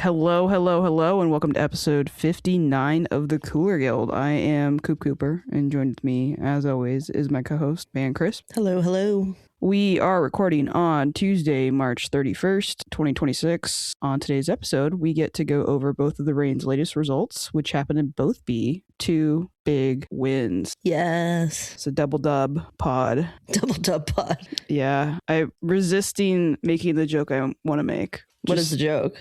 Hello, hello, hello, and welcome to episode 59 of the Cooler Guild. I am Coop Cooper, and joined with me, as always, is my co-host, Man Chris. Hello, hello. We are recording on Tuesday, March 31st, 2026. On today's episode, we get to go over both of the Reign's latest results, which happen to both be 2 big wins. Yes. It's a double dub pod. Double dub pod. Yeah, I'm resisting making the joke I want to make. What is the joke?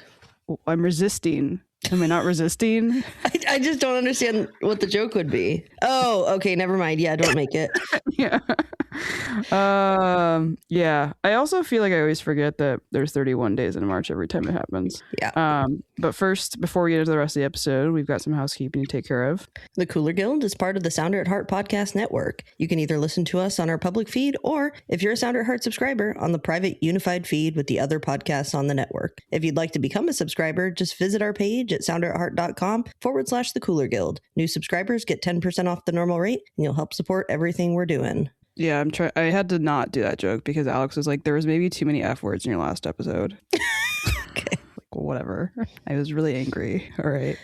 I'm resisting. Am I not resisting? I just don't understand what the joke would be. Oh, okay, never mind. Yeah, don't make it. Yeah. Yeah. I also feel like I always forget that there's 31 days in March every time it happens. Yeah. But first, before we get into the rest of the episode, we've got some housekeeping to take care of. The Cooler Guild is part of the Sounder at Heart podcast network. You can either listen to us on our public feed or, if you're a Sounder at Heart subscriber, on the private unified feed with the other podcasts on the network. If you'd like to become a subscriber, just visit our page at sounderatheart.com/the Cooler Guild. New subscribers get 10% off the normal rate, and you'll help support everything we're doing. Yeah, I had to not do that joke because Alex was like, there was maybe too many F words in your last episode. Okay. Whatever. I was really angry. All right.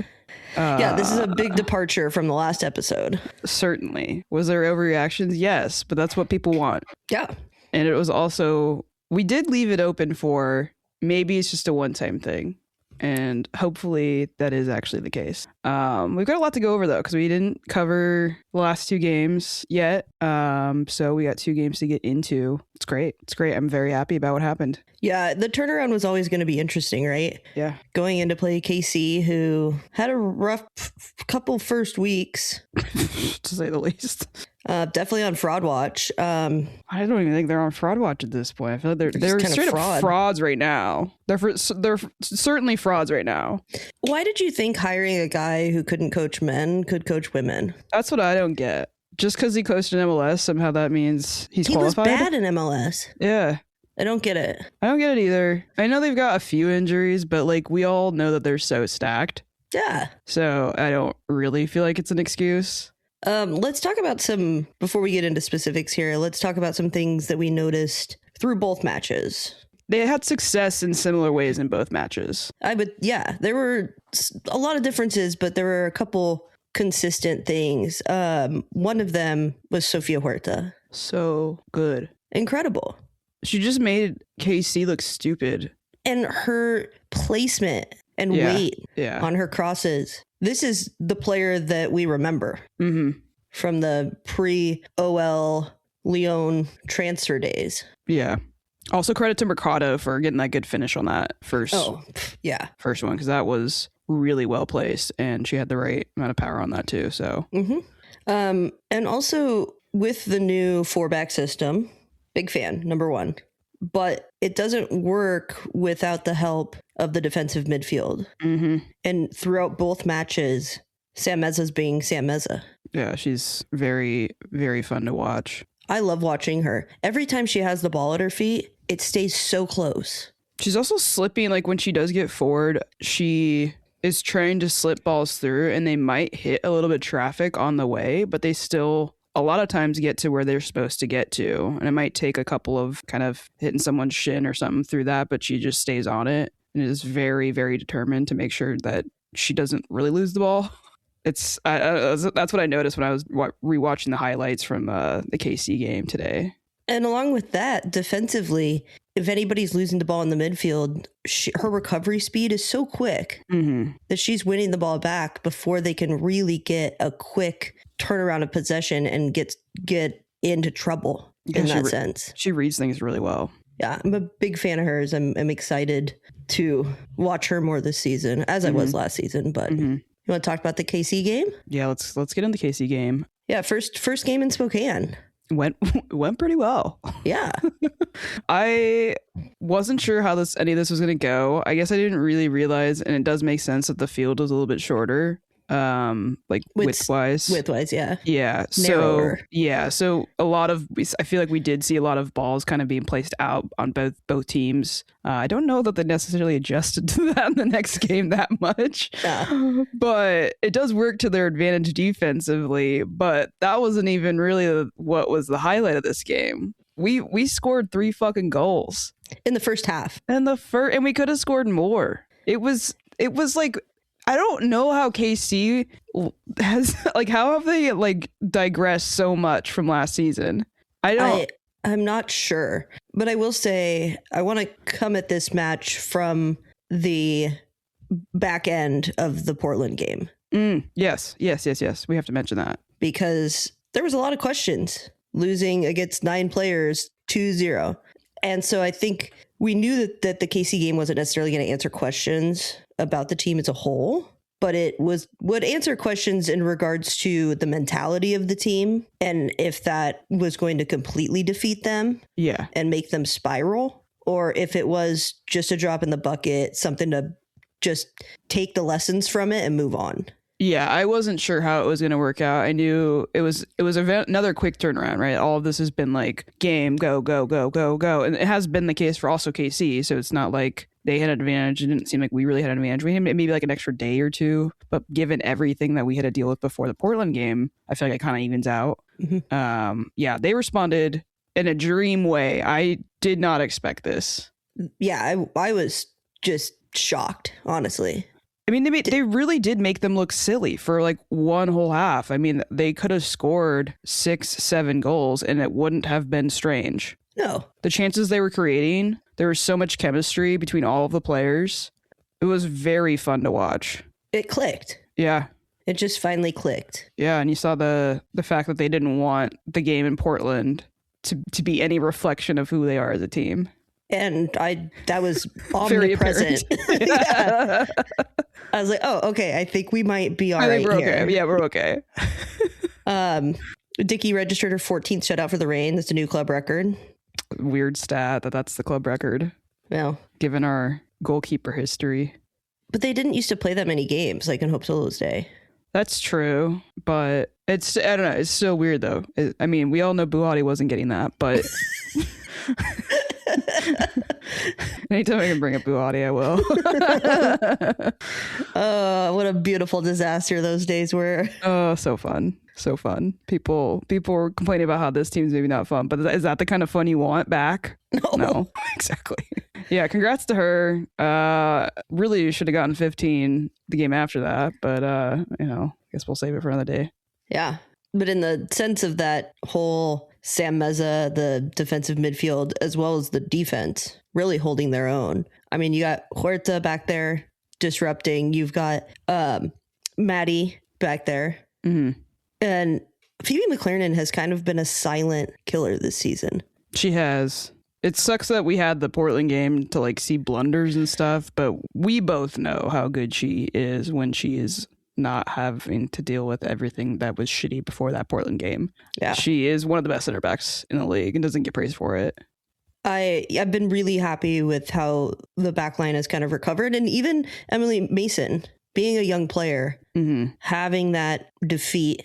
Yeah, this is a big departure from the last episode. Certainly. Was there overreactions? Yes, but that's what people want. Yeah. And it was also, we did leave it open for maybe it's just a one-time thing. And hopefully that is actually the case. We've got a lot to go over, though, because we didn't cover the last 2 games yet. So we got 2 games to get into. It's great. It's great. I'm very happy about what happened. Yeah, the turnaround was always going to be interesting, right? Yeah. Going in to play KC, who had a rough couple first weeks. To say the least. Definitely on Fraud Watch. I don't even think they're on Fraud Watch at this point. I feel like they're straight up frauds right now. They're certainly frauds right now. Why did you think hiring a guy who couldn't coach men could coach women? That's what I don't get. Just because he coached in MLS, somehow that means he's qualified? He was bad in MLS. Yeah. I don't get it. I don't get it either. I know they've got a few injuries, but like we all know that they're so stacked. Yeah. So I don't really feel like it's an excuse. Let's talk about before we get into specifics here, let's talk about some things that we noticed through both matches. They had success in similar ways in both matches. There were a lot of differences, but there were a couple consistent things. One of them was Sofia Huerta. So good. Incredible. She just made KC look stupid. And her placement and weight on her crosses. This is the player that we remember from the pre-OL Lyon transfer days. Yeah. Also credit to Mercado for getting that good finish on that first one, because that was really well placed and she had the right amount of power on that too. So, and also with the new 4-back system, big fan, number 1. But it doesn't work without the help of the defensive midfield. And throughout both matches, Sam Mezza's being Sam Mezza. Yeah, she's very, very fun to watch. I love watching her. Every time she has the ball at her feet, it stays so close. She's also slipping, like when she does get forward, she is trying to slip balls through and they might hit a little bit of traffic on the way, but they still a lot of times get to where they're supposed to get to. And it might take a couple of kind of hitting someone's shin or something through that, but she just stays on it and is very, very determined to make sure that she doesn't really lose the ball. That's what I noticed when I was rewatching the highlights from the KC game today. And along with that, defensively, if anybody's losing the ball in the midfield, her recovery speed is so quick that she's winning the ball back before they can really get a quick turnaround of possession and get into trouble in that sense. She reads things really well. Yeah, I'm a big fan of hers. I'm excited to watch her more this season, as I was last season. But you want to talk about the KC game? Yeah, let's get into the KC game. Yeah, first game in Spokane. Went pretty well. Yeah. I wasn't sure how any of this was going to go. I guess I didn't really realize, and it does make sense that the field was a little bit shorter. Like width-wise, yeah. Narrower. So a lot of, I feel like we did see a lot of balls kind of being placed out on both teams. I don't know that they necessarily adjusted to that in the next game that much, but it does work to their advantage defensively. But that wasn't even really what was the highlight of this game. We scored 3 fucking goals in the first half, and we could have scored more. It was it was like, I don't know how KC has, like, how have they, like, digressed so much from last season? I'm not sure, but I will say I want to come at this match from the back end of the Portland game. Yes. We have to mention that. Because there was a lot of questions losing against 9 players 2-0. And so I think we knew that the KC game wasn't necessarily going to answer questions about the team as a whole, but it would answer questions in regards to the mentality of the team and if that was going to completely defeat them and make them spiral, or if it was just a drop in the bucket, something to just take the lessons from it and move on. Yeah, I wasn't sure how it was going to work out. I knew it was another quick turnaround, right? All of this has been like game, go, and it has been the case for also KC. So it's not like they had an advantage. It didn't seem like we really had an advantage. We had maybe like an extra day or two, but given everything that we had to deal with before the Portland game, I feel like it kind of evens out. Yeah, they responded in a dream way. I did not expect this. Yeah, I was just shocked, honestly. I mean, they really did make them look silly for like one whole half. I mean, they could have scored 6-7 goals and it wouldn't have been strange. No. The chances they were creating, there was so much chemistry between all of the players. It was very fun to watch. It clicked. Yeah. It just finally clicked. Yeah, and you saw the fact that they didn't want the game in Portland to be any reflection of who they are as a team. And that was omnipresent. Yeah. I was like, oh, okay, I think we might be all right here. Okay. Yeah, we're okay. Dickey registered her 14th shutout for the Reign. That's a new club record. Weird stat that's the club record. Well, given our goalkeeper history. But they didn't used to play that many games, like in Hope Solo's day. That's true, but I don't know. It's so weird, though. I mean, we all know Buhati wasn't getting that, but... Anytime I can bring up Buhati, I will. What a beautiful disaster those days were. Oh, so fun. So fun. People were complaining about how this team's maybe not fun, but is that the kind of fun you want back? No. Exactly. Yeah, congrats to her. Really should have gotten 15 the game after that, but I guess we'll save it for another day. Yeah. But in the sense of that whole Sam Meza, the defensive midfield, as well as the defense, really holding their own. I mean, you got Huerta back there disrupting. You've got Maddie back there. Mm-hmm. And Phoebe McLaren has kind of been a silent killer this season. She has. It sucks that we had the Portland game to like see blunders and stuff, but we both know how good she is when she is not having to deal with everything that was shitty before that Portland game. Yeah. She is one of the best center backs in the league and doesn't get praised for it. I've been really happy with how the back line has kind of recovered. And even Emily Mason, being a young player, having that defeat,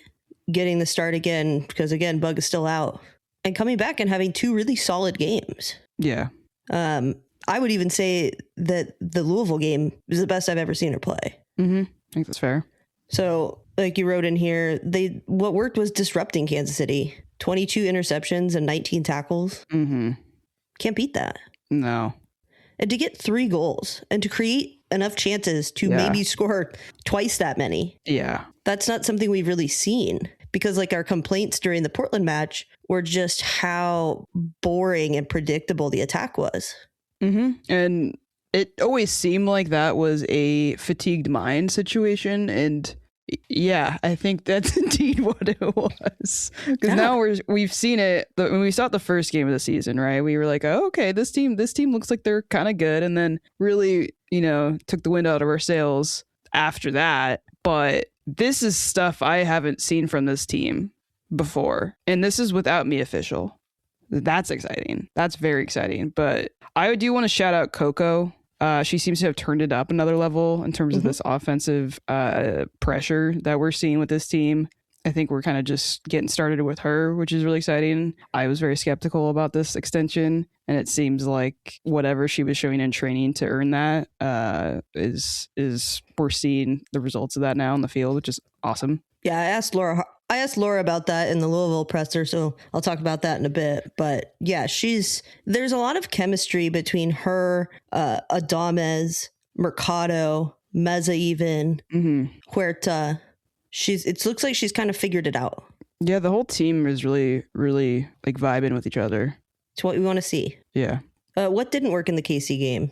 getting the start again, because again, Bug is still out, and coming back and having 2 really solid games. Yeah. I would even say that the Louisville game is the best I've ever seen her play. I think that's fair. So, like you wrote in here, what worked was disrupting Kansas City. 22 interceptions and 19 tackles. Can't beat that. No. And to get 3 goals and to create enough chances to maybe score twice that many. Yeah. That's not something we've really seen, because like our complaints during the Portland match were just how boring and predictable the attack was. And it always seemed like that was a fatigued mind situation. And yeah, I think that's indeed what it was. Because now we've seen it. When we saw it the first game of the season, right? We were like, oh, okay, this team looks like they're kind of good. And then really, took the wind out of our sails after that. But this is stuff I haven't seen from this team before. And this is without me official. That's exciting. That's very exciting. But I do want to shout out Coco. She seems to have turned it up another level in terms of this offensive pressure that we're seeing with this team. I think we're kind of just getting started with her, which is really exciting. I was very skeptical about this extension, and it seems like whatever she was showing in training to earn that is we're seeing the results of that now in the field, which is awesome. Yeah, I asked Laura about that in the Louisville presser, so I'll talk about that in a bit. But yeah, there's a lot of chemistry between her, Adames, Mercado, Meza even, Mm-hmm. Huerta. It looks like she's kind of figured it out. Yeah, the whole team is really, really like vibing with each other. It's what we want to see. Yeah. What didn't work in the KC game?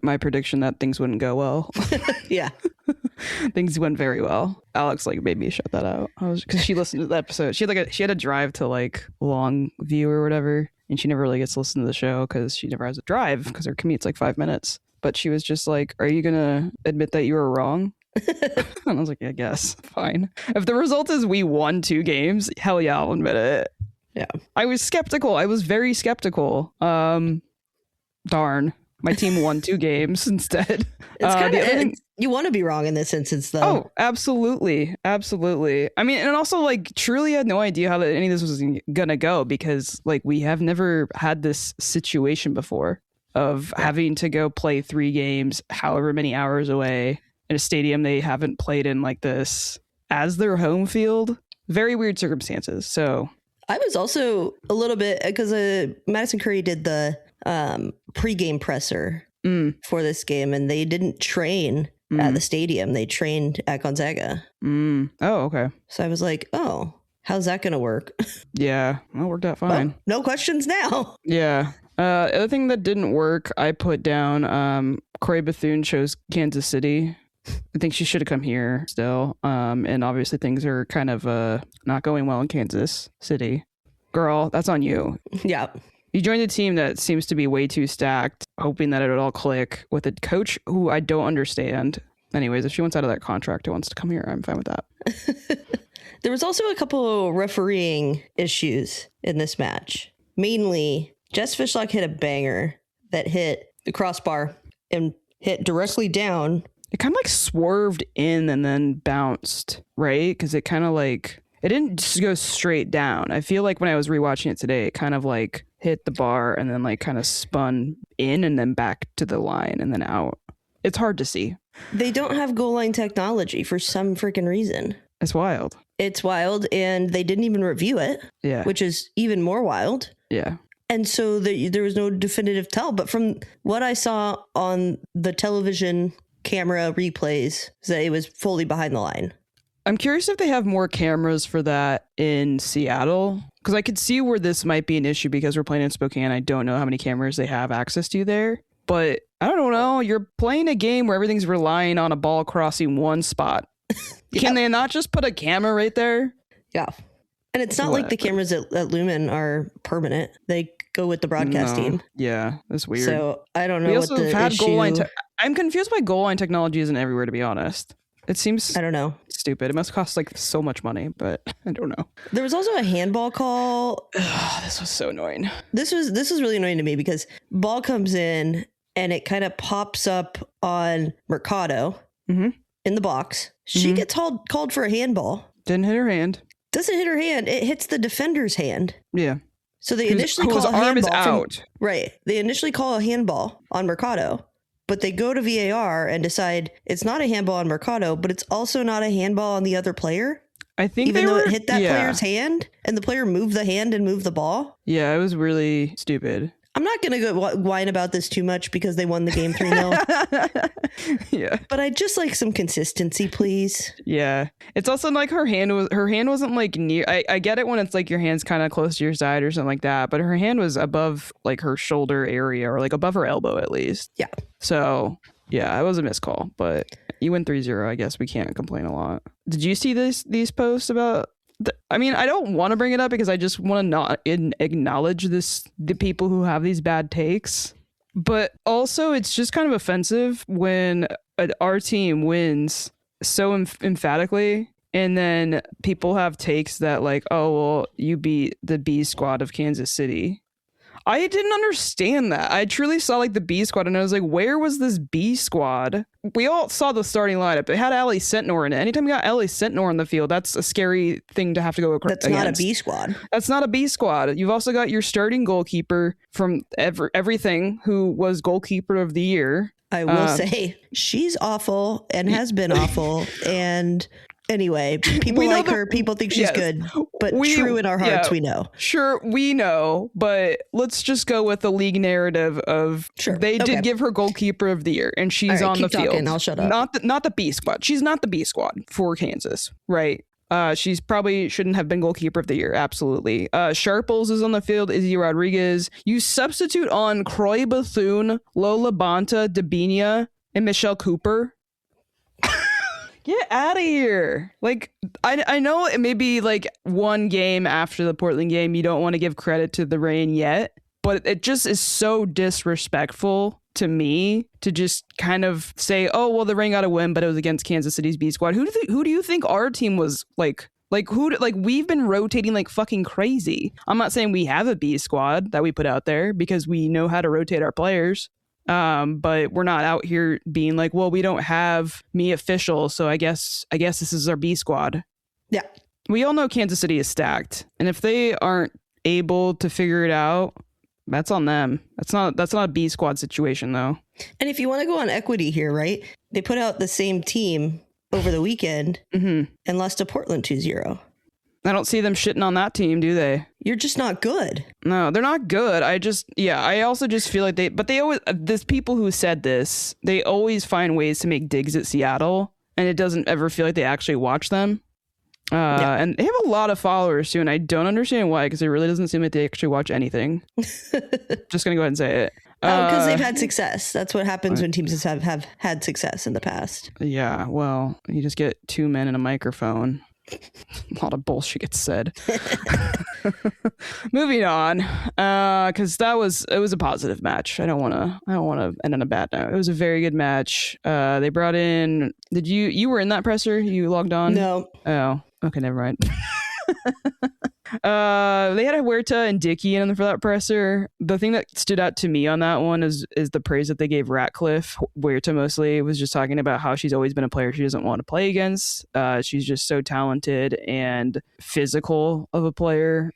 My prediction that things wouldn't go well. Yeah. Things went very well. Alex like made me shut that out. Because she listened to the episode. She had a drive to like Longview or whatever, and she never really gets to listen to the show because she never has a drive because her commute's like 5 minutes. But she was just like, "Are you gonna admit that you were wrong?" And I was like, "I guess fine. If the result is we won 2 games, hell yeah, I'll admit it." Yeah. I was skeptical. I was very skeptical. Darn. My team won 2 games instead. It's kind of you want to be wrong in this instance, though. Oh, absolutely, absolutely. I mean, and also like truly had no idea how any of this was gonna go because like we have never had this situation before of having to go play 3 games, however many hours away in a stadium they haven't played in like this as their home field. Very weird circumstances. So I was also a little bit because Madison Curry did the pregame presser for this game, and they didn't train at the stadium. They trained at Gonzaga. Oh, okay. So I was like, oh, how's that going to work? Yeah, well, it worked out fine. Well, no questions now. Yeah. Other thing that didn't work, I put down Corey Bethune chose Kansas City. I think she should have come here still. And obviously things are kind of not going well in Kansas City. Girl, that's on you. Yeah. You joined a team that seems to be way too stacked, hoping that it would all click with a coach who I don't understand. Anyways, if she wants out of that contract and wants to come here, I'm fine with that. There was also a couple refereeing issues in this match. Mainly, Jess Fishlock hit a banger that hit the crossbar and hit directly down. It kind of like swerved in and then bounced, right? Because it kind of like, it didn't just go straight down. I feel like when I was rewatching it today, it kind of like hit the bar and then like kind of spun in and then back to the line and then out. It's hard to see. They don't have goal line technology for some freaking reason. It's wild. It's wild, and they didn't even review it. Yeah. Which is even more wild. Yeah. And so there was no definitive tell. But from what I saw on the television camera replays, that it was fully behind the line. I'm curious if they have more cameras for that in Seattle, because I could see where this might be an issue because we're playing in Spokane. I don't know how many cameras they have access to there, but I don't know. You're playing a game where everything's relying on a ball crossing one spot. Yep. Can they not just put a camera right there? Yeah. And it's not like the cameras at Lumen are permanent. They go with the broadcast team. Yeah, that's weird. So I don't know what the issue... goal line I'm confused why goal line technology isn't everywhere, to be honest. It seems I don't know. Stupid. It must cost like so much money, but I don't know. There was also a handball call. This was so annoying. This was really annoying to me because ball comes in and it kind of pops up on Mercado in the box. She gets called for a handball. Didn't hit her hand. Doesn't hit her hand. It hits the defender's hand. Yeah. So they initially call a handball. Arm is out. Right. They initially call a handball on Mercado. But they go to VAR and decide it's not a handball on Mercado, but it's also not a handball on the other player. I think even though it hit that player's hand and the player moved the hand and moved the ball. Yeah, it was really stupid. I'm not going to go whine about this too much because they won the game 3-0. Yeah. But I'd just like some consistency, please. Yeah. It's also like her hand wasn't like near. I get it when it's like your hand's kind of close to your side or something like that, but her hand was above like her shoulder area or like above her elbow at least. Yeah. So yeah, it was a missed call, but you win 3-0. I guess we can't complain a lot. Did you see these posts about? I mean, I don't want to bring it up because I just want to not acknowledge the people who have these bad takes. But also, it's just kind of offensive when our team wins so emphatically, and then people have takes that like, oh, well, you beat the B squad of Kansas City. I didn't understand that. I truly saw like the B squad and I was like, where was this B squad? We all saw the starting lineup. It had Allie Sentnor in it. Anytime you got Allie Sentnor in the field, that's a scary thing to have to go against. That's not a B squad. That's not a B squad. You've also got your starting goalkeeper from everything who was goalkeeper of the year. I will say she's awful and has been awful. And Anyway, people like her. People think she's good. But true in our hearts, we know. Sure, we know. But let's just go with the league narrative of they did give her goalkeeper of the year, and she's on the field. I'll shut up. Not the B squad. She's not the B squad for Kansas, right? She's probably shouldn't have been goalkeeper of the year. Absolutely. Sharples is on the field. Izzy Rodriguez. You substitute on Croy Bethune, Lola Bonta, Dabinia, and Michelle Cooper. Get out of here. Like, I know it may be like one game after the Portland game. You don't want to give credit to the Reign yet, but it just is so disrespectful to me to just kind of say, oh, well, the Reign got a win, but it was against Kansas City's B squad. Who do you think our team was like? Like we've been rotating like fucking crazy. I'm not saying we have a B squad that we put out there because we know how to rotate our players. But we're not out here being like, well, we don't have me official, so I guess this is our B squad. Yeah. We all know Kansas City is stacked. And if they aren't able to figure it out, that's on them. That's not a B squad situation though. And if you want to go on equity here, right? They put out the same team over the weekend and lost to Portland 2-0. I don't see them shitting on that team, do they? You're just not good. No, they're not good. I also just feel like they always, there's people who said this, they always find ways to make digs at Seattle, and it doesn't ever feel like they actually watch them. And they have a lot of followers too, and I don't understand why, because it really doesn't seem like they actually watch anything. Just gonna go ahead and say it. Because they've had success. That's what happens when teams have had success in the past. Yeah, well, you just get two men and a microphone. A lot of bullshit gets said. Moving on, because it was a positive match. I don't want to end on a bad note. It was a very good match. They brought in. Did you were in that presser? You logged on? No. Oh, okay, never mind. They had a Huerta and Dickey in for that presser. The thing that stood out to me on that one is the praise that they gave Ratcliffe. Huerta mostly was just talking about how she's always been a player she doesn't want to play against. She's just so talented and physical of a player.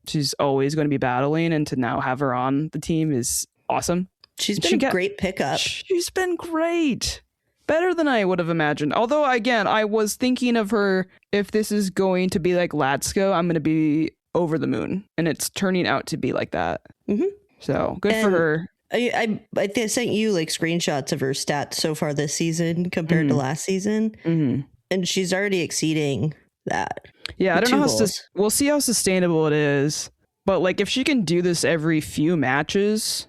She's always going to be battling, and to now have her on the team is awesome. She's been a great pickup. She's been great. Better than I would have imagined. Although, again, I was thinking of her, if this is going to be like Latsko, I'm going to be over the moon. And it's turning out to be like that. Mm-hmm. So, good for her. I sent you like screenshots of her stats so far this season compared to last season. Mm-hmm. And she's already exceeding that. Yeah, I don't know we'll see how sustainable it is. But like, if she can do this every few matches...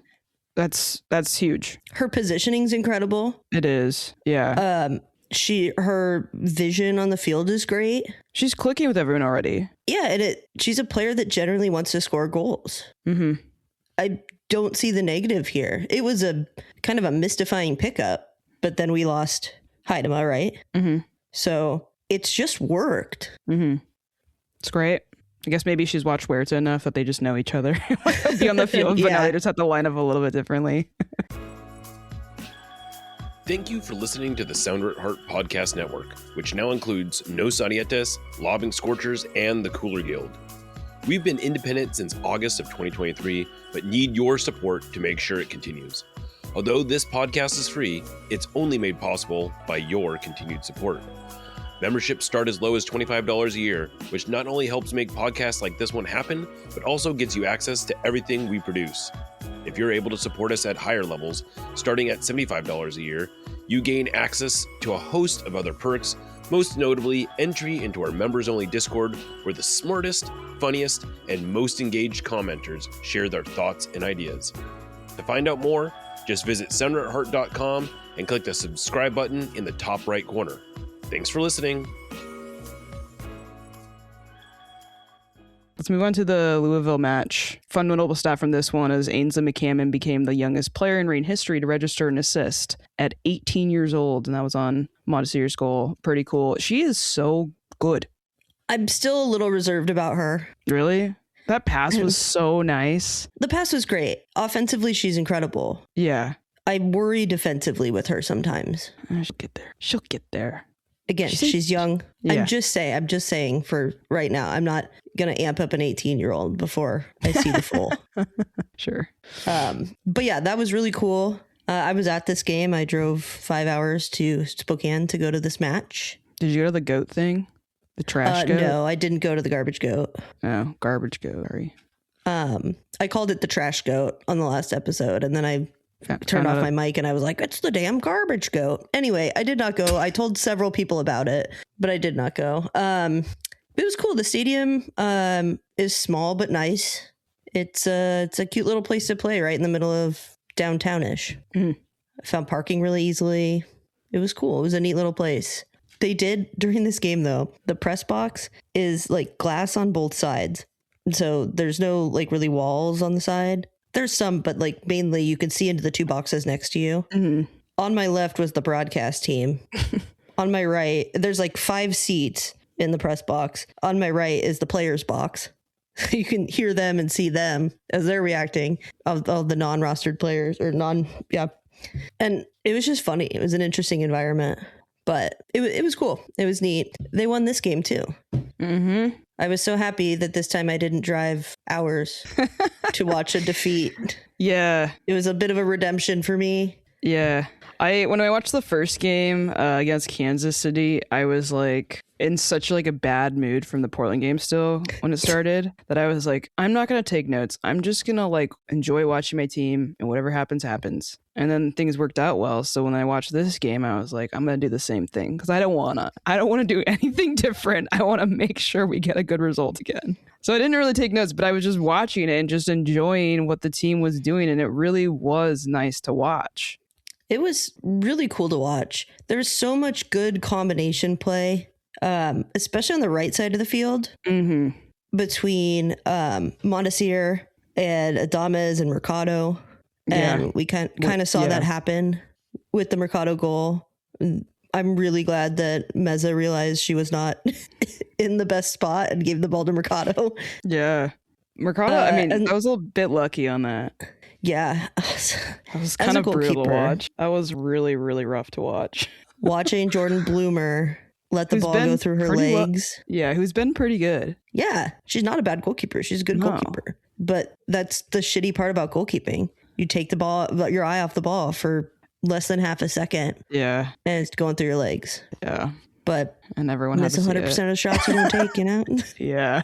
That's huge. Her positioning's incredible. It is. Yeah. Her vision on the field is great. She's clicking with everyone already. Yeah, and she's a player that generally wants to score goals. Mm-hmm. I don't see the negative here. It was a kind of a mystifying pickup, but then we lost Heidema, right? Mm-hmm. So it's just worked. Mm-hmm. It's great. I guess maybe she's watched Huerta enough that they just know each other. Be on the field, but now they just have to line up a little bit differently. Thank you for listening to the Sounder at Heart Podcast Network, which now includes No Sarietes, Lobbing Scorchers, and the Cooler Guild. We've been independent since August of 2023, but need your support to make sure it continues. Although this podcast is free, it's only made possible by your continued support. Memberships start as low as $25 a year, which not only helps make podcasts like this one happen, but also gets you access to everything we produce. If you're able to support us at higher levels, starting at $75 a year, you gain access to a host of other perks, most notably entry into our members-only Discord, where the smartest, funniest, and most engaged commenters share their thoughts and ideas. To find out more, just visit sounderatheart.com and click the subscribe button in the top right corner. Thanks for listening. Let's move on to the Louisville match. Fun notable stat from this one is Ainsley McCammon became the youngest player in Reign history to register an assist at 18 years old, and that was on Montessier's goal. Pretty cool. She is so good. I'm still a little reserved about her. Really? That pass was so nice. The pass was great. Offensively, she's incredible. Yeah. I worry defensively with her sometimes. She'll get there. Again, she's young. Yeah. I'm just saying for right now, I'm not going to amp up an 18-year-old before I see the full. Sure. But yeah, that was really cool. I was at this game. I drove 5 hours to Spokane to go to this match. Did you go to the goat thing? The trash goat? No, I didn't go to the garbage goat. Oh, garbage goat. Sorry. I called it the trash goat on the last episode, and then I turned off my mic and I was like, it's the damn garbage goat. Anyway, I did not go. I told several people about it, but I did not go. It was cool. The stadium is small but nice. It's a cute little place to play right in the middle of downtownish. I found parking really easily. It was cool. It was a neat little place. They did during this game though. The press box is like glass on both sides. So there's no like really walls on the side. There's some, but like mainly you can see into the 2 boxes next to you. Mm-hmm. On my left was the broadcast team. On my right, there's like 5 seats in the press box. On my right is the players box. You can hear them and see them as they're reacting of the non-rostered players or And it was just funny. It was an interesting environment, but it was cool. It was neat. They won this game too. Mm-hmm. I was so happy that this time I didn't drive hours to watch a defeat. Yeah. It was a bit of a redemption for me. Yeah. When I watched the first game against Kansas City, I was like in such like a bad mood from the Portland game still when it started that I was like, I'm not going to take notes. I'm just going to like enjoy watching my team and whatever happens, happens. And then things worked out well. So when I watched this game, I was like, I'm going to do the same thing because I don't want to do anything different. I want to make sure we get a good result again. So I didn't really take notes, but I was just watching it and just enjoying what the team was doing. And it really was nice to watch. It was really cool to watch. There's so much good combination play, especially on the right side of the field between Montesier and Adames and Mercado. And we kind of saw that happen with the Mercado goal. I'm really glad that Meza realized she was not in the best spot and gave the ball to Mercado. Yeah. Mercado, I was a little bit lucky on that. Yeah. That was kind of brutal to watch. That was really, really rough to watch. Watching Jordan Bloomer let the ball go through her legs. Who's been pretty good. Yeah. She's not a bad goalkeeper. She's a good goalkeeper. But that's the shitty part about goalkeeping. You take the ball, your eye off the ball for less than half a second. Yeah. And it's going through your legs. Yeah. But and everyone has 100% of the shots you don't take, you know? Yeah.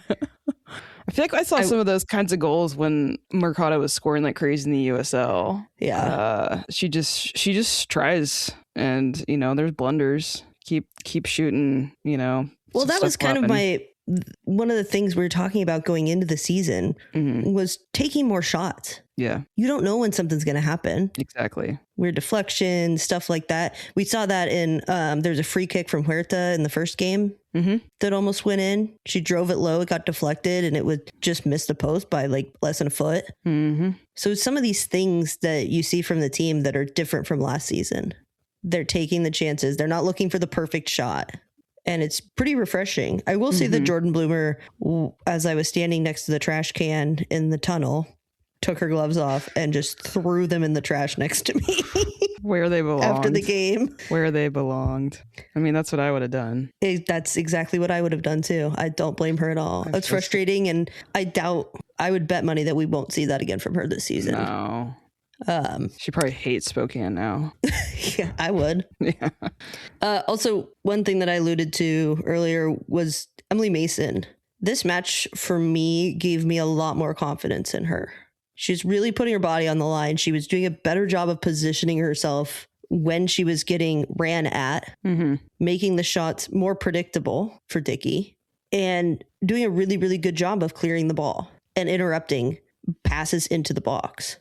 I feel like I saw some of those kinds of goals when Mercado was scoring like crazy in the USL. Yeah. She just tries and, there's blunders. Keep shooting, Well, that was kind of one of the things we were talking about going into the season was taking more shots. Yeah. You don't know when something's going to happen. Exactly. Weird deflection, stuff like that. We saw that in, there's a free kick from Huerta in the first game that almost went in. She drove it low, it got deflected, and it would just miss the post by like less than a foot. Mm-hmm. So some of these things that you see from the team that are different from last season, they're taking the chances. They're not looking for the perfect shot. And it's pretty refreshing. I will say that Jordan Bloomer, as I was standing next to the trash can in the tunnel, took her gloves off and just threw them in the trash next to me. Where they belonged. After the game. Where they belonged. I mean, that's what I would have done. That's exactly what I would have done too. I don't blame her at all. It's frustrating, and I would bet money that we won't see that again from her this season. No. She probably hates Spokane now. Yeah, I would. Yeah. Also, one thing that I alluded to earlier was Emily Mason. This match for me gave me a lot more confidence in her. She's really putting her body on the line. She was doing a better job of positioning herself when she was getting ran at, making the shots more predictable for Dickey, and doing a really, really good job of clearing the ball and interrupting passes into the box.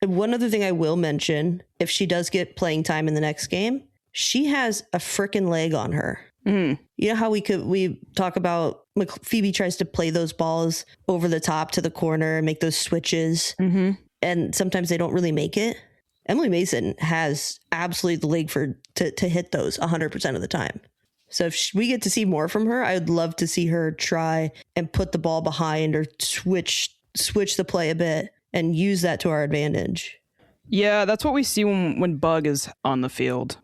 One other thing I will mention, if she does get playing time in the next game, she has a frickin' leg on her. You know how we talk about Phoebe tries to play those balls over the top to the corner and make those switches, and sometimes they don't really make it. Emily Mason has absolutely the leg to hit those 100% of the time. So if we get to see more from her, I would love to see her try and put the ball behind or switch the play a bit and use that to our advantage. Yeah, that's what we see when Bug is on the field.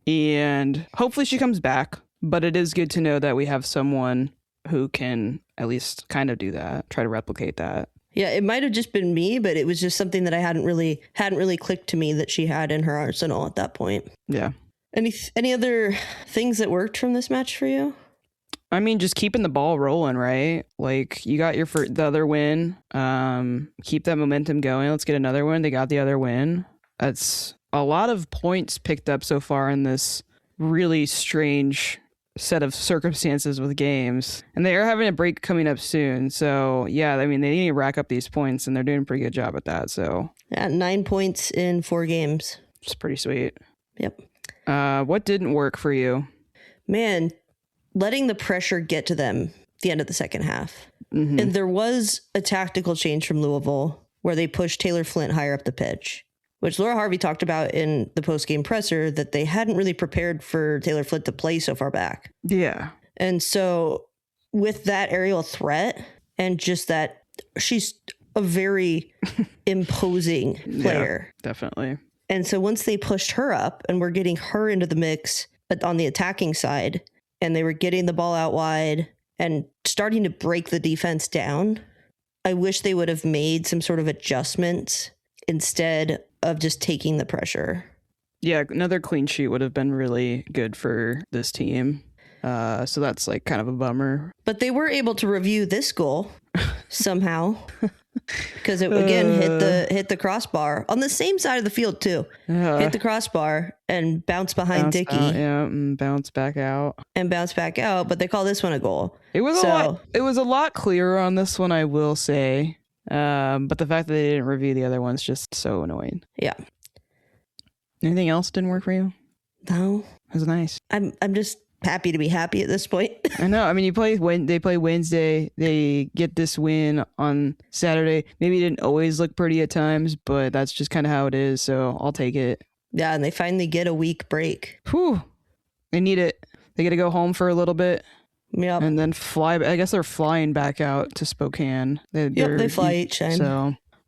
And hopefully she comes back. But it is good to know that we have someone who can at least kind of do that, try to replicate that. Yeah, it might have just been me, but it was just something that I hadn't really clicked to me that she had in her arsenal at that point. Yeah. Any other things that worked from this match for you? I mean, just keeping the ball rolling, right? Like, you got the other win. Keep that momentum going. Let's get another win. They got the other win. That's a lot of points picked up so far in this really strange set of circumstances with games. And they are having a break coming up soon. So, yeah, I mean, they need to rack up these points, and they're doing a pretty good job at that. So, yeah, 9 points in 4 games. It's pretty sweet. Yep. What didn't work for you? Man, letting the pressure get to them at the end of the second half. Mm-hmm. And there was a tactical change from Louisville where they pushed Taylor Flint higher up the pitch, which Laura Harvey talked about in the post-game presser, that they hadn't really prepared for Taylor Flint to play so far back. Yeah. And so with that aerial threat and just that, she's a very imposing player. Yeah, definitely. And so once they pushed her up and were getting her into the mix on the attacking side, and they were getting the ball out wide and starting to break the defense down, I wish they would have made some sort of adjustments instead of just taking the pressure. Yeah, another clean sheet would have been really good for this team. So that's like kind of a bummer. But they were able to review this goal somehow because it again hit the crossbar on the same side of the field too. Hit the crossbar and bounce behind Dickey. And bounce back out. But they call this one a goal. It was a lot clearer on this one, I will say. But the fact that they didn't review the other one's just so annoying. Yeah. Anything else didn't work for you? No. It was nice. I'm just happy to be happy at this point. I know. I mean, they play Wednesday. They get this win on Saturday. Maybe it didn't always look pretty at times, but that's just kind of how it is. So I'll take it. Yeah, and they finally get a week break. Whew. They need it. They get to go home for a little bit. Yep. And then fly. I guess they're flying back out to Spokane. They fly each time.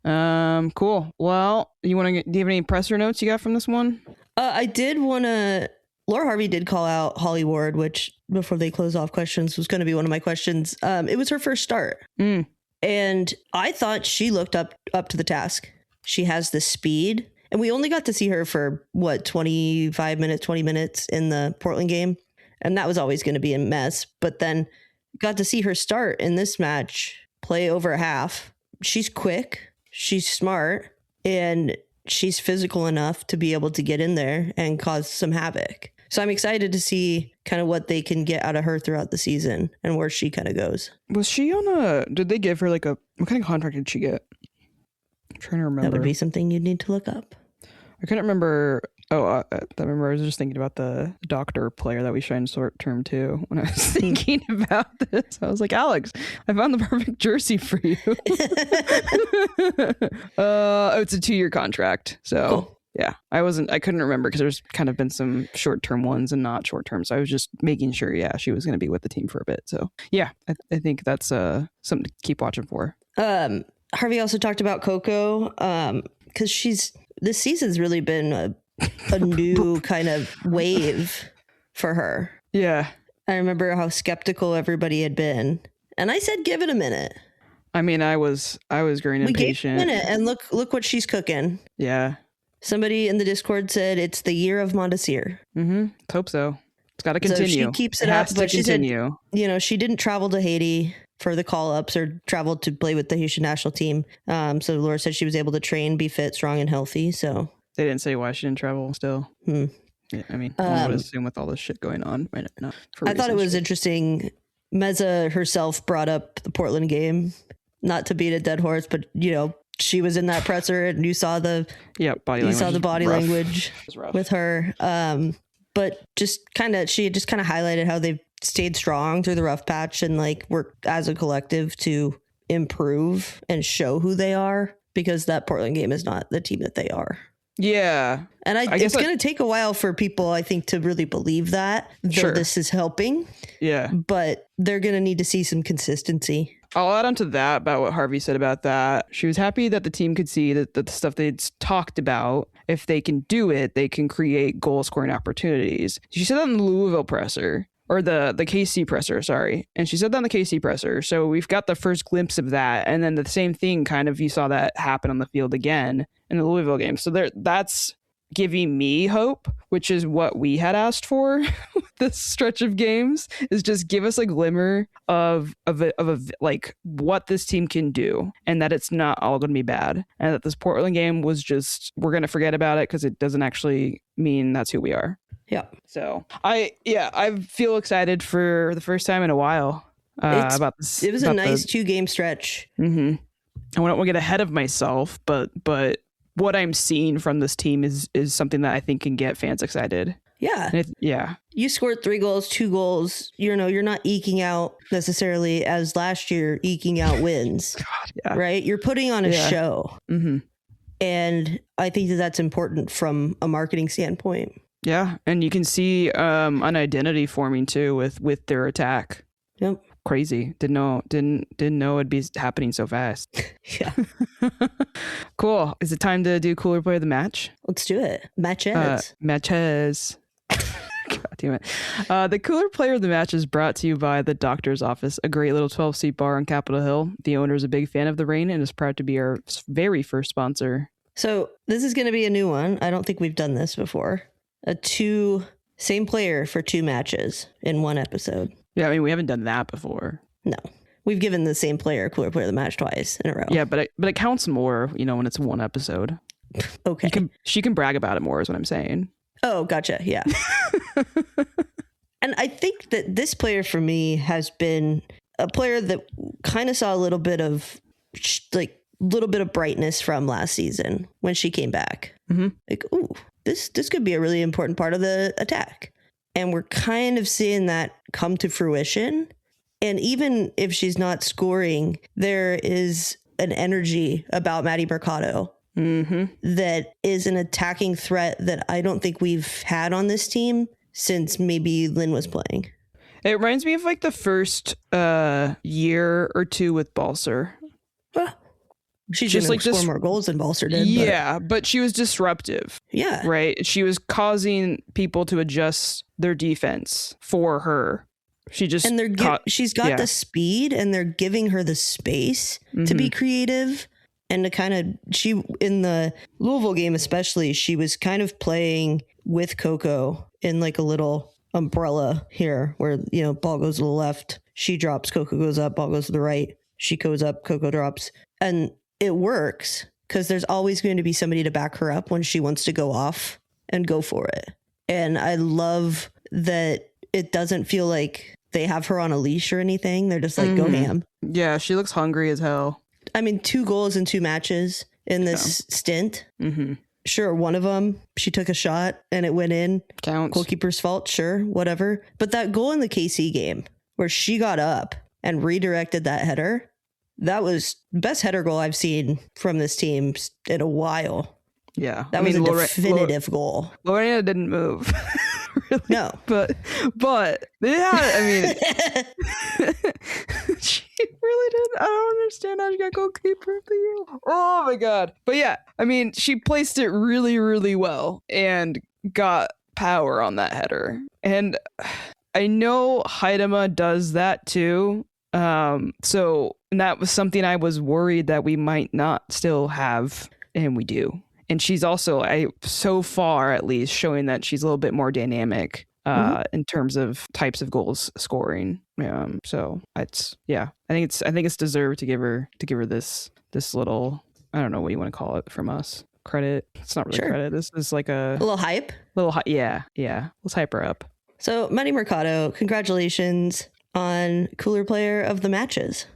So, cool. Well, do you have any presser notes you got from this one? I did want to. Laura Harvey did call out Holly Ward, which before they close off questions was going to be one of my questions. It was her first start. And I thought she looked up to the task. She has the speed, and we only got to see her for 20 minutes in the Portland game. And that was always going to be a mess. But then got to see her start in this match, play over half. She's quick. She's smart. And she's physical enough to be able to get in there and cause some havoc. So I'm excited to see kind of what they can get out of her throughout the season and where she kind of goes. Was she did they give her what kind of contract did she get? I'm trying to remember. That would be something you'd need to look up. I couldn't remember. I was just thinking about the doctor player that we signed short term too. When I was thinking about this, I was like, Alex, I found the perfect jersey for you. It's a 2-year contract. So cool. Yeah, I couldn't remember because there's kind of been some short term ones and not short term. So I was just making sure, she was going to be with the team for a bit. So yeah, I think that's something to keep watching for. Harvey also talked about Coco because this season's really been a new kind of wave for her. Yeah. I remember how skeptical everybody had been. And I said, give it a minute. I mean, I was growing impatient. We gave it a minute, and look what she's cooking. Yeah. Somebody in the Discord said it's the year of Mondesir. Let's hope so. It's got to continue. So she keeps it up, but she said, she didn't travel to Haiti for the call-ups or traveled to play with the Haitian national team. So Laura said she was able to train, be fit, strong, and healthy. So they didn't say why she didn't travel still. Yeah, I mean, I would assume with all this shit going on. I thought it was interesting. Meza herself brought up the Portland game, not to beat a dead horse, but, she was in that presser and you saw the body language with her. But she just kind of highlighted how they've stayed strong through the rough patch and worked as a collective to improve and show who they are, because that Portland game is not the team that they are. Yeah. And it's going to take a while for people, I think, to really believe that, though this is helping. Yeah. But they're going to need to see some consistency. I'll add on to that about what Harvey said about that. She was happy that the team could see that the stuff they'd talked about, if they can do it, they can create goal scoring opportunities. She said that in the Louisville presser. Or the KC presser, sorry. And she said that on the KC presser. So we've got the first glimpse of that. And then the same thing, kind of, you saw that happen on the field again in the Louisville game. So that's giving me hope, which is what we had asked for this stretch of games, is just give us a glimmer of like what this team can do, and that it's not all going to be bad, and that this Portland game was just, we're going to forget about it because it doesn't actually mean that's who we are. Yeah. So I feel excited for the first time in a while about this. It was a nice 2-game stretch. Mm-hmm. I don't want to get ahead of myself, but what I'm seeing from this team is something that I think can get fans excited. Yeah. You scored 3 goals, 2 goals. You're not eking out necessarily as last year, eking out wins. God, yeah. Right? You're putting on a show. Mm-hmm. And I think that's important from a marketing standpoint. Yeah. And you can see an identity forming too with their attack. Yep. Crazy. Didn't know it'd be happening so fast. Yeah. Cool. Is it time to do Cooler Player of the Match? Let's do it. Matches. God damn it. The Cooler Player of the Match is brought to you by the Doctor's Office, a great little 12-seat bar on Capitol Hill. The owner is a big fan of the rain and is proud to be our very first sponsor. So this is going to be a new one. I don't think we've done this before. Same player for 2 matches in 1 episode. Yeah, I mean, we haven't done that before. No. We've given the same player Cooler Player of the Match twice in a row. Yeah, but it counts more, when it's 1 episode. Okay. She can brag about it more is what I'm saying. Oh, gotcha. Yeah. And I think that this player for me has been a player that kind of saw a little bit of brightness from last season when she came back. Mm-hmm. Like, ooh, this could be a really important part of the attack. And we're kind of seeing that come to fruition. And even if she's not scoring, there is an energy about Maddie Mercado that is an attacking threat that I don't think we've had on this team since maybe Lynn was playing. It reminds me of like the first year or 2 with Balser. Well, she's just like score more goals than Balser did. Yeah, but she was disruptive. Yeah. Right? She was causing people to adjust their defense for her. She just she's got the speed, and they're giving her the space to be creative and to kind of, in the Louisville game especially, she was kind of playing with Coco in like a little umbrella here where, ball goes to the left, she drops, Coco goes up, ball goes to the right, she goes up, Coco drops. And it works because there's always going to be somebody to back her up when she wants to go off and go for it. And I love that it doesn't feel like they have her on a leash or anything. They're just like, go ham. Yeah, she looks hungry as hell. I mean, 2 goals in 2 matches in this stint. Mm-hmm. Sure, one of them, she took a shot and it went in. Counts. Goalkeeper's fault, sure, whatever. But that goal in the KC game where she got up and redirected that header, that was the best header goal I've seen from this team in a while. Yeah. That was a definitive goal. Lorena didn't move. Really? No. But yeah, I mean, she really did. I don't understand how she got goalkeeper of the year. Oh my God. But yeah, I mean, she placed it really, really well and got power on that header. And I know Haidama does that too. And that was something I was worried that we might not still have, and we do. And she's also, so far at least, showing that she's a little bit more dynamic in terms of types of goals scoring. So it's I think it's deserved to give her this little, I don't know what you want to call it from us. Credit. It's not really credit. This is like a little hype. Yeah. Let's hype her up. So Maddie Mercado, congratulations on Cooler Player of the Matches.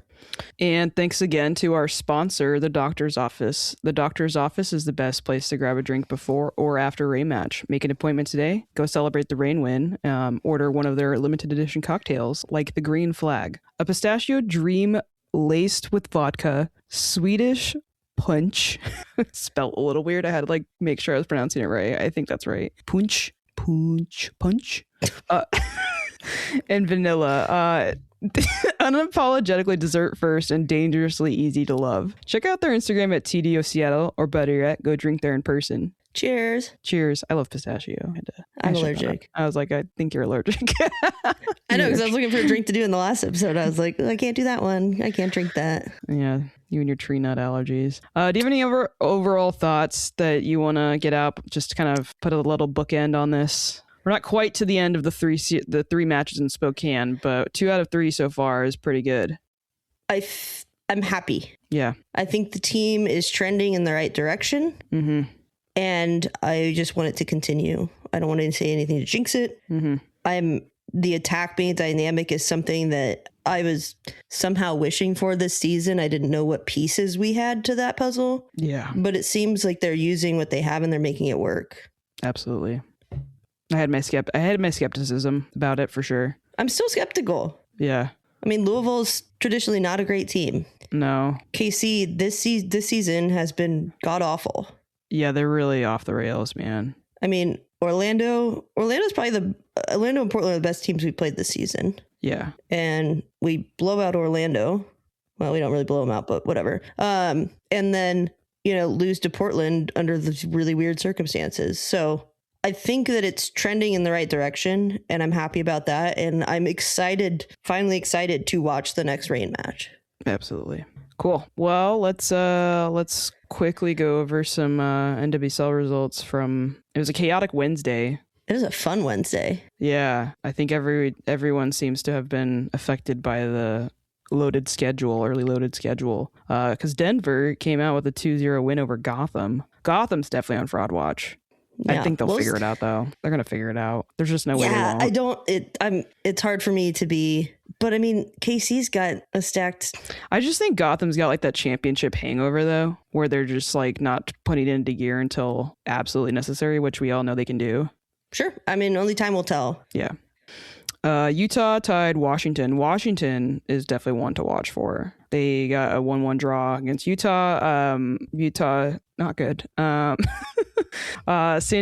And thanks again to our sponsor, the Doctor's Office. The Doctor's Office is the best place to grab a drink before or after a rain match. Make an appointment today. Go celebrate the rain win. Order one of their limited edition cocktails, like the Green Flag, a pistachio dream laced with vodka, Swedish punch. Spelled a little weird. I had to make sure I was pronouncing it right. I think that's right. Punch. And vanilla. Unapologetically dessert first and dangerously easy to love. Check out their Instagram at TDO Seattle, or better yet, go drink there in person. Cheers. Cheers. I love pistachio. I'm allergic. I was like, I think you're allergic. I know, because I was looking for a drink to do in the last episode. I was like, I can't do that one. I can't drink that. Yeah, you and your tree nut allergies. Do you have any overall thoughts that you want to get out? Just to kind of put a little bookend on this. We're not quite to the end of the three matches in Spokane, but 2 out of 3 so far is pretty good. I'm happy. Yeah. I think the team is trending in the right direction. Mm-hmm. And I just want it to continue. I don't want to say anything to jinx it. Mm-hmm. The attack being dynamic is something that I was somehow wishing for this season. I didn't know what pieces we had to that puzzle. Yeah. But it seems like they're using what they have and they're making it work. Absolutely. I had my skepticism about it for sure. I'm still skeptical. Yeah. I mean, Louisville's traditionally not a great team. No. KC this season has been god awful. Yeah, they're really off the rails, man. I mean, Orlando's probably Orlando and Portland are the best teams we've played this season. Yeah. And we blow out Orlando. Well, we don't really blow them out, but whatever. And then, lose to Portland under the really weird circumstances. So I think that it's trending in the right direction, and I'm happy about that. And I'm finally excited to watch the next rain match. Absolutely. Cool. Well, let's quickly go over some NWSL results from. It was a chaotic Wednesday. It was a fun Wednesday. Yeah, I think everyone seems to have been affected by the early loaded schedule. Because Denver came out with a 2-0 win over Gotham. Gotham's definitely on fraud watch. Yeah, I think they'll figure it out, though. They're gonna figure it out. There's just no way they won't. It's hard for me to be, but I mean, KC's got a stacked. I just think Gotham's got like that championship hangover, though, where they're just like not putting it into gear until absolutely necessary, which we all know they can do. Sure. I mean, only time will tell. Yeah. Utah tied Washington. Washington is definitely one to watch for. They got a 1-1 draw against Utah. Utah, not good. San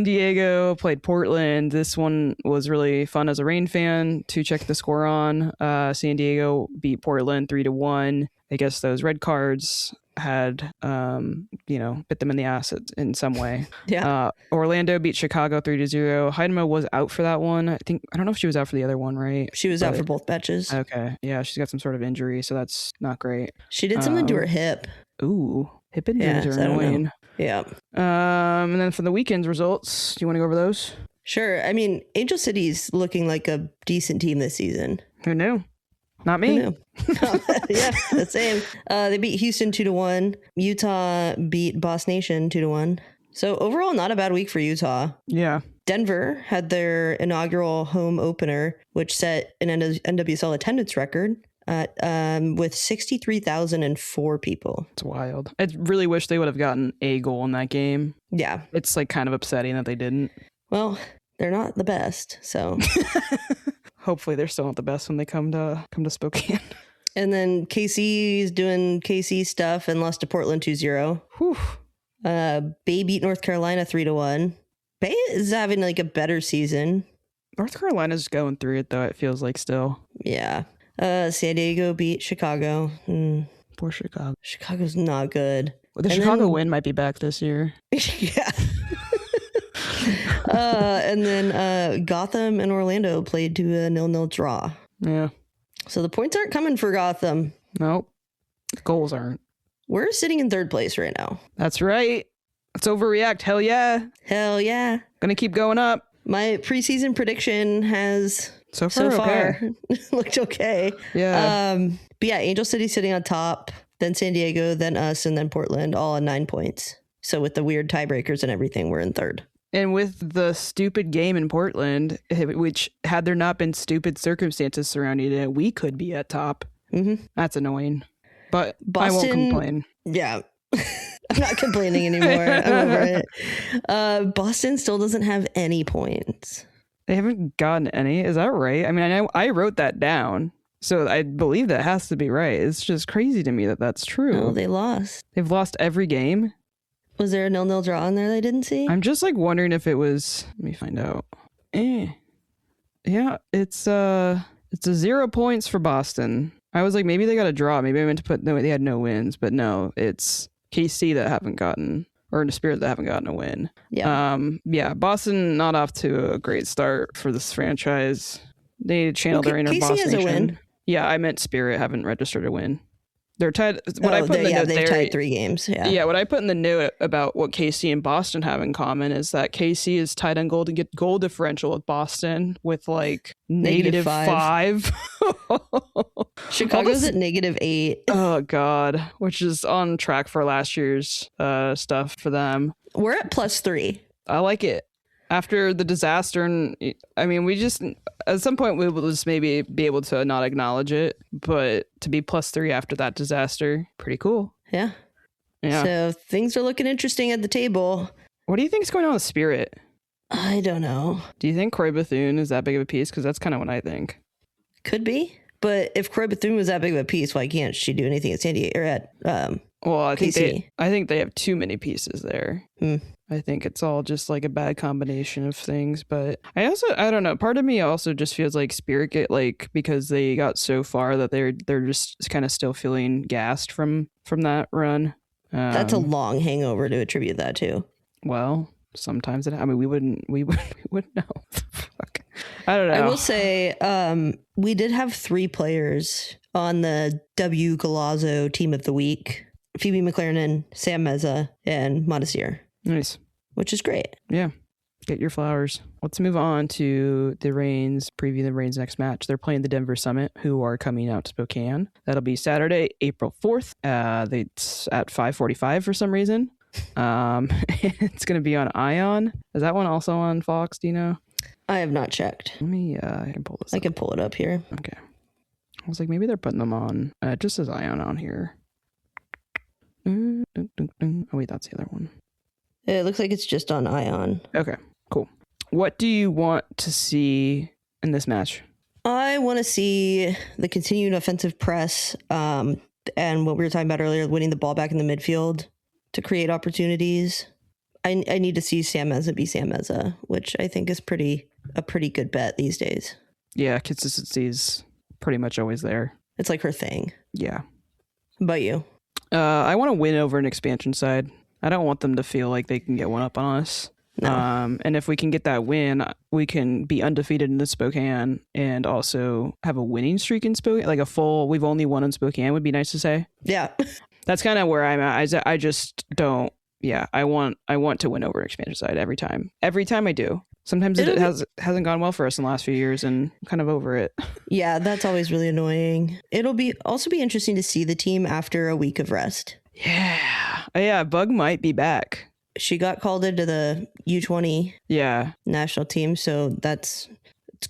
Diego played Portland. This one was really fun as a Reign fan to check the score on. San Diego beat Portland 3-1. I guess those red cards had bit them in the ass in some way. Yeah. Orlando beat Chicago 3-0. Heidema was out for that one. I don't know if she was out for the other one, right? She was out for both matches. Okay. Yeah, she's got some sort of injury, so that's not great. She did something to her hip. Ooh, hip injuries are annoying. Yeah. And then for the weekend's results, do you want to go over those? Sure. I mean, Angel City's looking like a decent team this season. Who knew? Not me. Yeah, the same. They beat Houston 2-1. Utah beat Boss Nation 2-1. So overall, not a bad week for Utah. Yeah. Denver had their inaugural home opener, which set an NWSL attendance record at with 63,004 people. It's wild. I really wish they would have gotten a goal in that game. Yeah. It's like kind of upsetting that they didn't. Well, they're not the best, so hopefully they're still not the best when they come to Spokane. And then KC's doing KC stuff and lost to Portland 2-0. Whew. Bay beat North Carolina 3-1. Bay is having like a better season. North Carolina's going through it, though, it feels like still. Yeah. San Diego beat Chicago. Poor Chicago. Chicago's not good. Well, the Chicago win might be back this year. Yeah. And then Gotham and Orlando played to a 0-0 draw. Yeah. So the points aren't coming for Gotham. Nope. Goals aren't. We're sitting in third place right now. That's right. Let's overreact. Hell yeah. Hell yeah. Gonna keep going up. My preseason prediction has so far looked okay. Yeah. But yeah, Angel City sitting on top, then San Diego, then us, and then Portland, all on 9 points. So with the weird tiebreakers and everything, we're in third. And with the stupid game in Portland, which had there not been stupid circumstances surrounding it, we could be at top. Mm-hmm. That's annoying. But Boston, I won't complain. Yeah. I'm not complaining anymore. I'm over it. Boston still doesn't have any points. They haven't gotten any. Is that right? I mean, I wrote that down, so I believe that has to be right. It's just crazy to me that that's true. No, they lost. They've lost every game. Was there a 0-0 draw in there that I didn't see? I'm just like wondering if it was. Let me find out. Yeah, it's 0 points for Boston. I was like, maybe they got a draw. Maybe I meant to put no. They had no wins, but no, it's KC that haven't gotten, or in the Spirit that haven't gotten a win. Yeah. Boston not off to a great start for this franchise. They channel their inner KC Boston has a win. Yeah, I meant Spirit haven't registered a win. They're tied. They've tied 3 games. Yeah. What I put in the note about what KC and Boston have in common is that KC is tied on goal to get goal differential with Boston with like -5. Chicago's at -8. Oh God, which is on track for last year's stuff for them. We're at +3. I like it. After the disaster, and I mean, we just at some point we will just maybe be able to not acknowledge it, but to be +3 after that disaster, pretty cool. Yeah. So things are looking interesting at the table. What do you think is going on with Spirit? I don't know. Do you think Croy Bethune is that big of a piece? Because that's kind of what I think. Could be, but if Croy Bethune was that big of a piece, why can't she do anything at San Diego or at I KC? think they have too many pieces there. I think it's all just like a bad combination of things. But I don't know. Part of me also just feels like Spirit get like, because they got so far that they're just kind of still feeling gassed from that run. That's a long hangover to attribute that to. Well, sometimes we wouldn't know. Fuck. I don't know. I will say we did have 3 players on the W Galazzo team of the week: Phoebe McLaren, Sam Meza, and Modestier. Nice. Which is great. Yeah. Get your flowers. Let's move on to the Reigns, preview the Reigns' next match. They're playing the Denver Summit, who are coming out to Spokane. That'll be Saturday, April 4th. It's at 5:45 for some reason. It's going to be on Ion. Is that one also on Fox? Do you know? I have not checked. Let me, I can pull this up. I can pull it up here. Okay. I was like, maybe they're putting them on. It just says Ion on here. Oh, wait, that's the other one. It looks like it's just on Ion. Okay, cool. What do you want to see in this match? I want to see the continued offensive press and what we were talking about earlier, winning the ball back in the midfield to create opportunities. I need to see Sam Meza be Sam Meza, which I think is a pretty good bet these days. Yeah, consistency is pretty much always there. It's like her thing. Yeah. How about you? I want to win over an expansion side. I don't want them to feel like they can get one up on us. No. And if we can get that win, we can be undefeated in the Spokane and also have a winning streak in Spokane. Like we've only won in Spokane would be nice to say. Yeah. That's kind of where I'm at. I just don't. Yeah, I want to win over an expansion side every time. Every time I do. Sometimes it hasn't gone well for us in the last few years, and I'm kind of over it. Yeah, that's always really annoying. It'll also be interesting to see the team after a week of rest. Yeah, Bug might be back. She got called into the U20 national team, so it's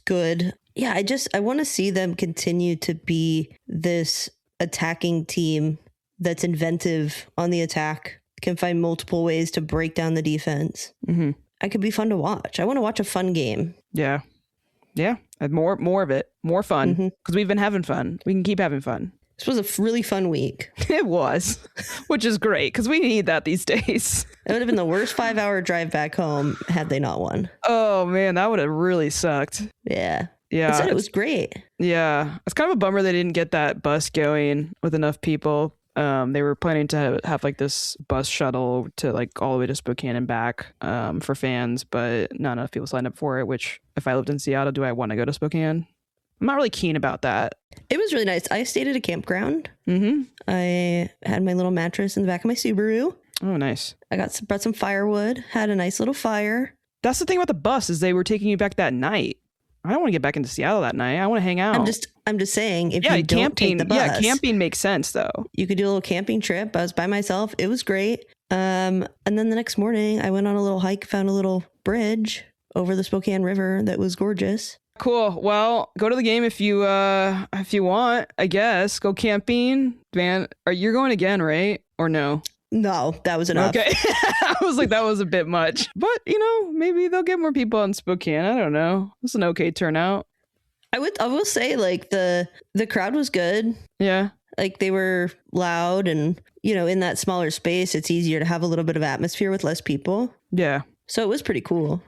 good. Yeah, I want to see them continue to be this attacking team that's inventive on the attack, can find multiple ways to break down the defense. Mm-hmm. It could be fun to watch. I want to watch a fun game. Yeah. More of it, more fun, because we've been having fun. We can keep having fun. This was a really fun week. It was, which is great because we need that these days. It would have been the worst 5-hour drive back home had they not won. Oh man, that would have really sucked. Yeah. Yeah. I said it was great. Yeah. It's kind of a bummer they didn't get that bus going with enough people. They were planning to have like this bus shuttle to like all the way to Spokane and back for fans, but not enough people signed up for it, which if I lived in Seattle, do I want to go to Spokane? I'm not really keen about that. It was really nice. I stayed at a campground. Mm-hmm. I had my little mattress in the back of my Subaru. Oh, nice. I brought some firewood, had a nice little fire. That's the thing about the bus is they were taking you back that night. I don't want to get back into Seattle that night. I want to hang out. I'm just saying, if you don't take the bus. Yeah, camping makes sense, though. You could do a little camping trip. I was by myself. It was great. And then the next morning, I went on a little hike, found a little bridge over the Spokane River that was gorgeous. Cool. Well, go to the game if you want, I guess. Go camping. Man, you're going again, right? Or no? No, that was enough. Okay. I was like, that was a bit much. But, maybe they'll get more people in Spokane. I don't know. It's an okay turnout. I will say, like, the crowd was good. Yeah. Like, they were loud and, in that smaller space, it's easier to have a little bit of atmosphere with less people. Yeah. So it was pretty cool.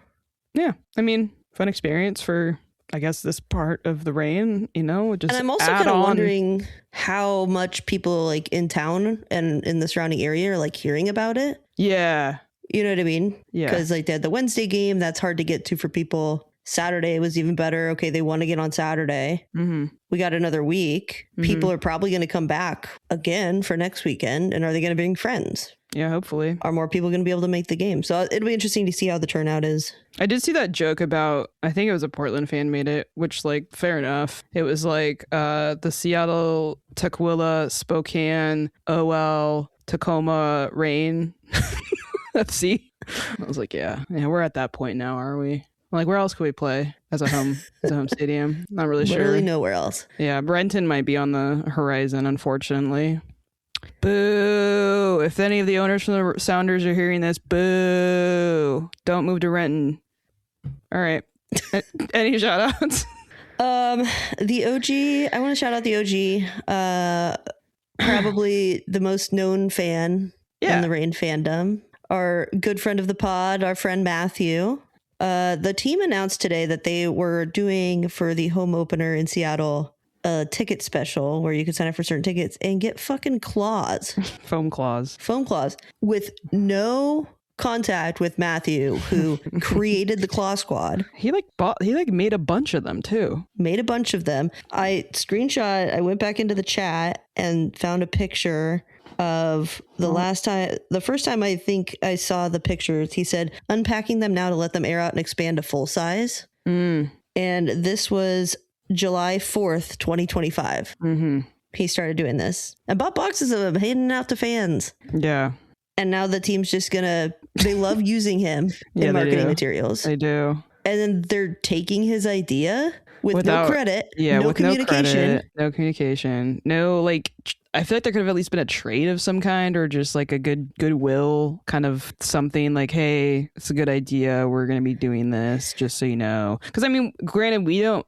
Yeah. I mean, fun experience for, I guess, this part of the rain, just. And I'm also kind of wondering how much people like in town and in the surrounding area are like hearing about it. Yeah. You know what I mean? Yeah. Because like they had the Wednesday game. That's hard to get to for people. Saturday was even better. Okay, they won again on Saturday. Mm-hmm. We got another week. Mm-hmm. People are probably going to come back again for next weekend. And are they going to bring friends? Yeah, hopefully. Are more people going to be able to make the game? So it'll be interesting to see how the turnout is. I did see that joke about, I think it was a Portland fan made it, which like, fair enough. It was like the Seattle, Tukwila, Spokane, OL, Tacoma, Rain FC. I was like, yeah, we're at that point now, are we? Like, where else could we play as a home stadium? Not really sure. Literally nowhere else. Yeah, Brenton might be on the horizon, unfortunately. Boo! If any of the owners from the Sounders are hearing this, boo! Don't move to Renton. All right. Any shout outs? The OG, I want to shout out the OG. Probably the most known fan in the Rain fandom. Our good friend of the pod, our friend Matthew. The team announced today that they were doing for the home opener in Seattle a ticket special where you could sign up for certain tickets and get fucking claws. Foam claws with no contact with Matthew, who created the Claw Squad. He made a bunch of them too. I went back into the chat and found a picture of the first time I think I saw the pictures. He said, unpacking them now to let them air out and expand to full size. And this was July 4th, 2025. He started doing this and bought boxes of them, handing out to fans. Yeah. And now the team's just they love using him in marketing materials. They do. And then they're taking his idea without no credit, no communication. No communication. No, like, I feel like there could have at least been a trade of some kind, or just like a goodwill kind of something like, hey, it's a good idea. We're going to be doing this, just so you know. Because I mean, granted, we don't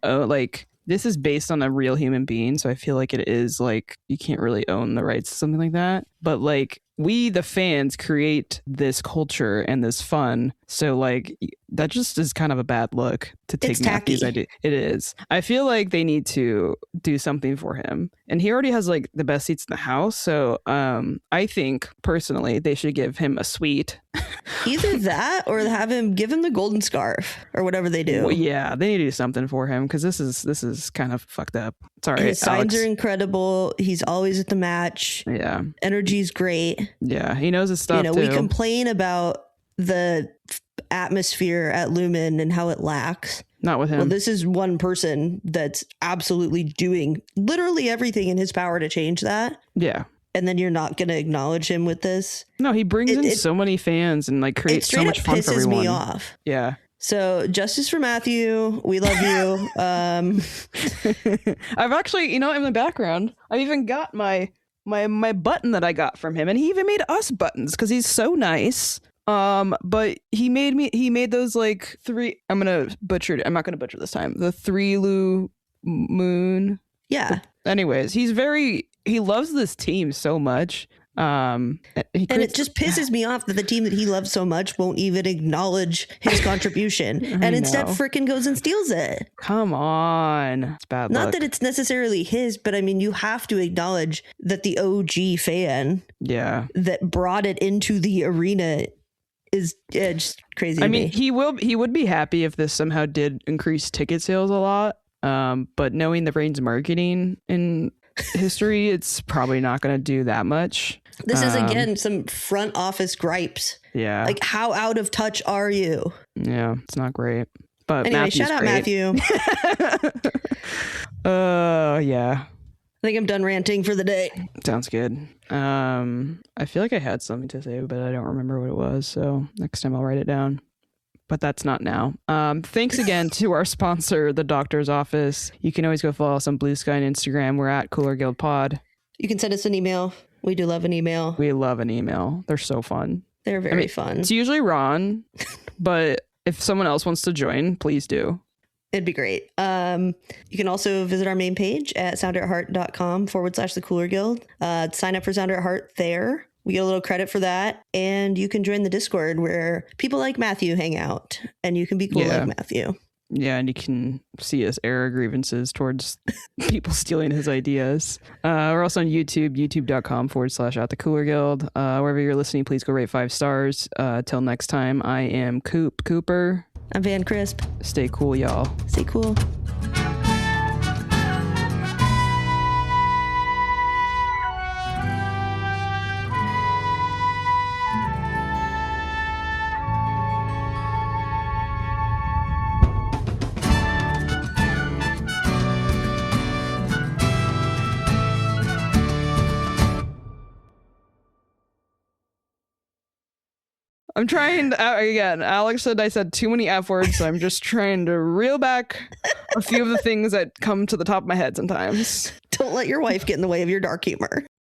this is based on a real human being. So I feel like it is like, you can't really own the rights to something like that. But like, we, the fans, create this culture and this fun. So like, that just is kind of a bad look to take Matthew's idea. It is. I feel like they need to do something for him. And he already has like the best seats in the house. So I think personally they should give him a suite. Either that or give him the golden scarf or whatever they do. Well, yeah, they need to do something for him because this is kind of fucked up. Sorry, his signs are incredible. He's always at the match. Yeah, energy's great. Yeah, he knows his stuff. We complain about the atmosphere at Lumen and how it lacks. Not with him. Well, this is one person that's absolutely doing literally everything in his power to change that. Yeah. And then you're not going to acknowledge him with this. No, he brings in so many fans and like creates so much fun for everyone. It pisses me off. Yeah. So justice for Matthew. We love you. I've actually, in the background, I've even got my button that I got from him, and he even made us buttons because he's so nice. But he made those like three. I'm not gonna butcher this time. The 3 Lu moon. Yeah. But anyways, he loves this team so much. And it just pisses me off that the team that he loves so much won't even acknowledge his contribution and instead frickin' goes and steals it. Come on. It's bad luck. Not that it's necessarily his, but I mean, you have to acknowledge that the OG fan that brought it into the arena is just crazy. I mean, he would be happy if this somehow did increase ticket sales a lot. But knowing the Rain's marketing in history, it's probably not going to do that much. This is again some front office gripes. Yeah. Like, how out of touch are you? Yeah, it's not great. But anyway, Matthew's shout out great. Matthew. Yeah. I think I'm done ranting for the day. Sounds good. I feel like I had something to say, but I don't remember what it was. So next time I'll write it down. But that's not now. Thanks again to our sponsor, the Doctor's Office. You can always go follow us on Bluesky and Instagram. We're at Cooler Guild Pod. You can send us an email. We do love an email. We love an email. They're so fun. They're very fun. It's usually Ron, but if someone else wants to join, please do. It'd be great. You can also visit our main page at sounderatheart.com/the Cooler Guild. Sign up for Sounder at Heart there. We get a little credit for that. And you can join the Discord where people like Matthew hang out. And you can be cool like Matthew. Yeah, and you can see us air grievances towards people stealing his ideas. We're also on YouTube, youtube.com/at the Cooler Guild. Wherever you're listening, please go rate 5 stars. Till next time, I am Cooper. I'm Van Crisp. Stay cool, y'all. Stay cool. I'm trying to, again, Alex said I said too many F words, so I'm just trying to reel back a few of the things that come to the top of my head sometimes. Don't let your wife get in the way of your dark humor.